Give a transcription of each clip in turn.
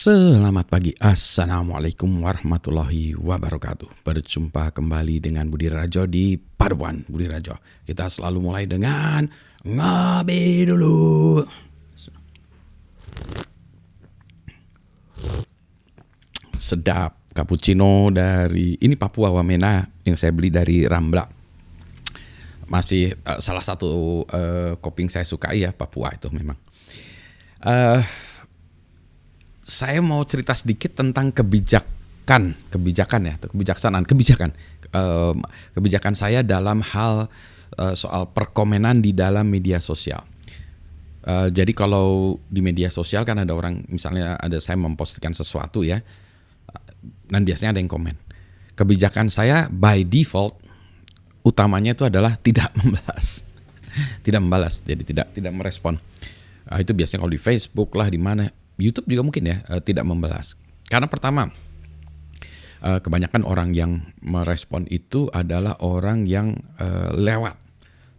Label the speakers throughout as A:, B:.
A: Selamat pagi, Assalamualaikum warahmatullahi wabarakatuh. Berjumpa kembali dengan Budi Rajo di Paduan Budi Rajo. Kita selalu mulai dengan ngopi dulu. Sedap, cappuccino dari ini Papua Wamena yang saya beli dari Rambla. Masih salah satu kopi yang saya sukai ya, Papua itu memang. Saya mau cerita sedikit tentang kebijakan saya dalam hal soal perkomenan di dalam media sosial. Jadi kalau di media sosial kan ada orang, misalnya ada saya mempostingkan sesuatu ya, dan biasanya ada yang komen. Kebijakan saya by default utamanya itu adalah tidak membalas, jadi tidak merespon. Itu biasanya kalau di Facebook lah, di mana. YouTube juga mungkin ya, tidak membalas. Karena pertama, kebanyakan orang yang merespon itu adalah orang yang lewat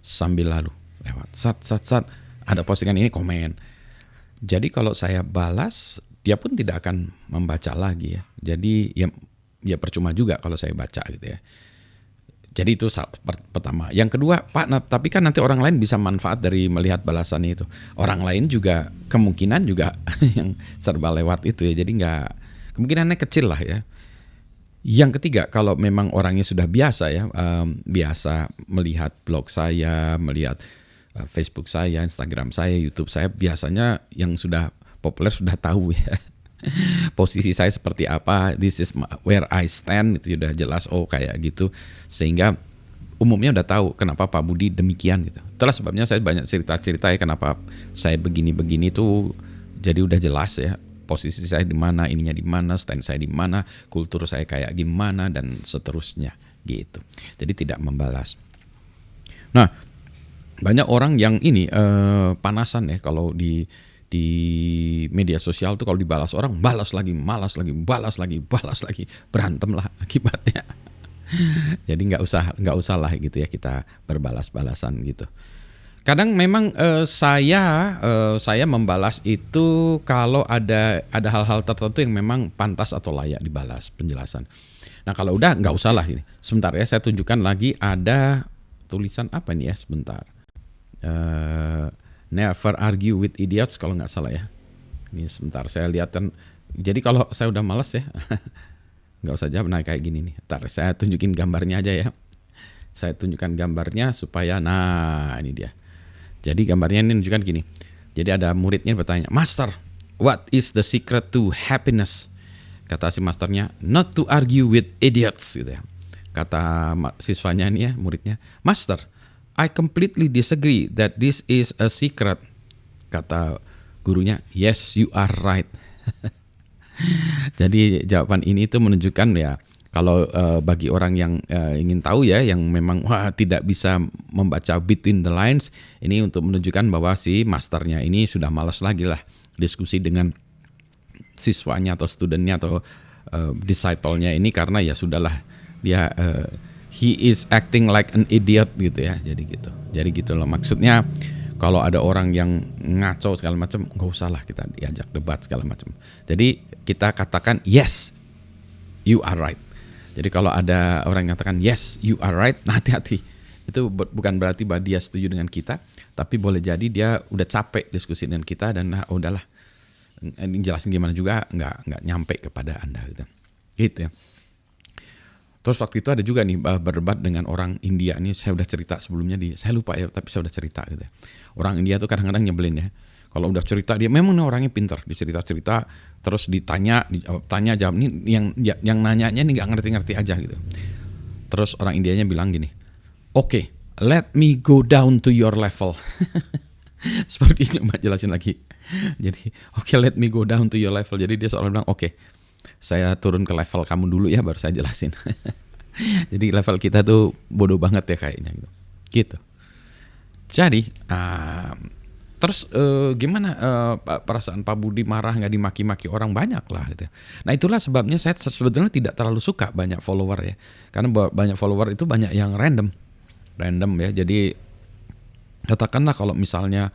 A: sambil lalu. Lewat, sat, ada postingan ini, komen. Jadi kalau saya balas, dia pun tidak akan membaca lagi ya. Jadi ya percuma juga kalau saya baca gitu ya. Jadi itu pertama. Yang kedua, Pak, tapi kan nanti orang lain bisa manfaat dari melihat balasannya itu. Orang lain juga kemungkinan juga yang serba lewat itu ya. Jadi kemungkinannya kecil lah ya. Yang ketiga, kalau memang orangnya sudah biasa ya, biasa melihat blog saya, melihat Facebook saya, Instagram saya, YouTube saya, biasanya yang sudah populer sudah tahu ya. Posisi saya seperti apa, this is where I stand, itu sudah jelas, kayak gitu, sehingga umumnya udah tahu kenapa Pak Budi demikian gitu. Itulah sebabnya saya banyak cerita ya kenapa saya begini tuh, jadi udah jelas ya posisi saya di mana, ininya di mana, stand saya di mana, kultur saya kayak gimana dan seterusnya gitu. Jadi tidak membalas. Nah, banyak orang yang ini panasan ya kalau di media sosial tuh, kalau dibalas orang balas lagi, balas lagi, berantem lah akibatnya. Jadi nggak usah lah gitu ya kita berbalas-balasan gitu. Kadang memang saya membalas itu kalau ada hal-hal tertentu yang memang pantas atau layak dibalas penjelasan. Nah kalau udah nggak usah lah ini. Sebentar ya, saya tunjukkan lagi ada tulisan apa nih ya, sebentar. Never argue with idiots kalau nggak salah ya. Ini sebentar saya lihat kan. Jadi kalau saya udah malas ya, nggak usah jawab. Nah kayak gini nih. Ntar saya tunjukin gambarnya aja ya. Saya tunjukkan gambarnya supaya, nah ini dia. Jadi gambarnya ini menunjukkan gini. Jadi ada muridnya bertanya, Master, what is the secret to happiness? Kata si masternya, not to argue with idiots gitu ya. Kata siswanya ini ya, muridnya, Master, I completely disagree that this is a secret. Kata gurunya, yes you are right. Jadi jawaban ini tuh menunjukkan ya, kalau bagi orang yang ingin tahu ya, yang memang tidak bisa membaca between the lines, ini untuk menunjukkan bahwa si masternya ini sudah malas lagi lah diskusi dengan siswanya atau studentnya atau disciple-nya ini, karena ya sudahlah dia he is acting like an idiot gitu ya. Jadi gitu loh maksudnya. Kalau ada orang yang ngaco segala macam, nggak usah lah kita diajak debat segala macam. Jadi kita katakan yes you are right. Jadi kalau ada orang yang katakan yes you are right, nah hati-hati. Itu bukan berarti bahwa dia setuju dengan kita, tapi boleh jadi dia udah capek diskusi dengan kita dan udahlah, ini jelasin gimana juga nggak nyampe kepada Anda gitu ya. Terus waktu itu ada juga nih berdebat dengan orang India. Ini saya udah cerita sebelumnya, saya lupa ya, tapi saya udah cerita gitu ya. Orang India tuh kadang-kadang nyebelin ya. Kalau udah cerita, dia memang orangnya pintar, dicerita-cerita, terus tanya jawab. Ini yang nanyanya nih nggak ngerti-ngerti aja gitu. Terus orang Indianya bilang gini, "Okay, let me go down to your level." Seperti ini, Mbak jelasin lagi. Jadi, let me go down to your level. Jadi dia seolah bilang, "Oke, saya turun ke level kamu dulu ya, baru saya jelasin." Jadi level kita tuh bodoh banget ya kayaknya gitu. Jadi terus gimana perasaan Pak Budi marah nggak dimaki-maki orang? Banyak lah gitu. Nah itulah sebabnya saya sebetulnya tidak terlalu suka banyak follower ya, karena banyak follower itu banyak yang random ya. Jadi katakanlah kalau misalnya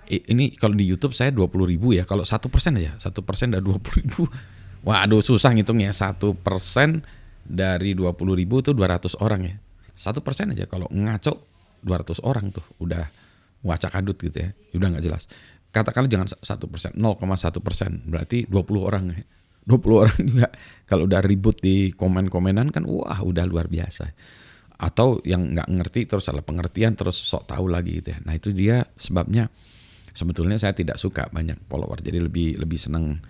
A: ini kalau di YouTube saya 20.000 ya. Kalau 1% aja, 1% dari 20.000. Waduh, susah ngitungnya. 1% dari 20.000 itu 200 orang ya. 1% aja kalau ngaco 200 orang tuh udah wacak adut gitu ya. Udah nggak jelas. Katakanlah jangan 1%, 0,1%, berarti 20 orang ya. 20 orang juga kalau udah ribut di komen-komenan kan wah udah luar biasa. Atau yang nggak ngerti terus salah pengertian terus sok tahu lagi gitu ya. Nah itu dia sebabnya sebetulnya saya tidak suka banyak follower. Jadi lebih senang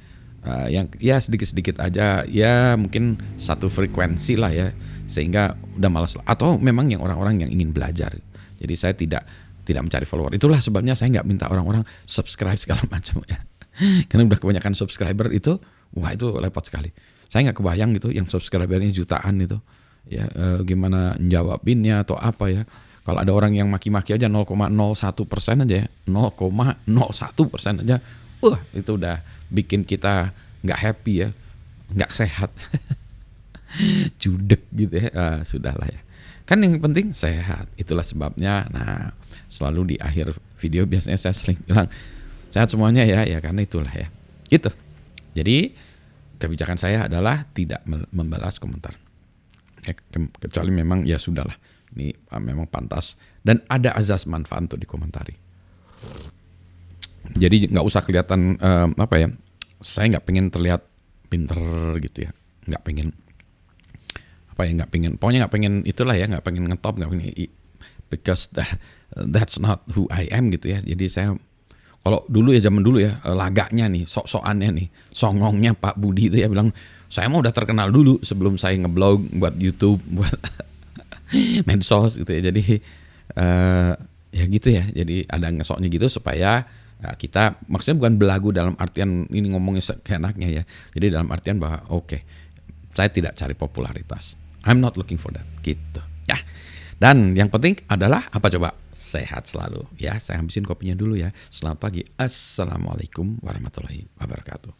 A: yang ya sedikit-sedikit aja ya, mungkin satu frekuensi lah ya, sehingga udah malas. Atau memang yang orang-orang yang ingin belajar. Jadi saya tidak mencari follower. Itulah sebabnya saya nggak minta orang-orang subscribe segala macam ya. Karena udah kebanyakan subscriber itu, wah itu repot sekali. Saya nggak kebayang gitu yang subscribernya jutaan itu, ya gimana jawabinnya atau apa ya. Kalau ada orang yang maki-maki aja 0,01% aja ya, 0,01% aja, itu udah bikin kita nggak happy ya, nggak sehat, judek gitu ya. Sudahlah ya. Kan yang penting sehat. Itulah sebabnya. Nah, selalu di akhir video biasanya saya sering bilang sehat semuanya ya, karena itulah ya. Gitu. Jadi kebijakan saya adalah tidak membalas komentar. Kecuali memang ya sudahlah. Ini memang pantas dan ada azas manfaat untuk dikomentari. Jadi nggak usah kelihatan apa ya? Saya nggak pengen terlihat pinter gitu ya. Nggak pengen apa ya? Pokoknya nggak pengen itulah ya. Nggak pengen ngetop, nggak pengen because that's not who I am gitu ya. Jadi saya kalau dulu ya zaman dulu ya lagaknya nih, sok-sokannya nih, songongnya Pak Budi itu ya bilang saya mau udah terkenal dulu sebelum saya ngeblog buat YouTube, buat medsos gitu ya. Jadi ya gitu ya. Jadi ada ngesoknya gitu supaya kita maksudnya bukan belagu dalam artian ini ngomongnya seenaknya ya. Jadi dalam artian bahwa oke, saya tidak cari popularitas. I'm not looking for that gitu. Ya. Dan yang penting adalah apa coba? Sehat selalu ya. Saya habisin kopinya dulu ya. Selamat pagi. Assalamualaikum warahmatullahi wabarakatuh.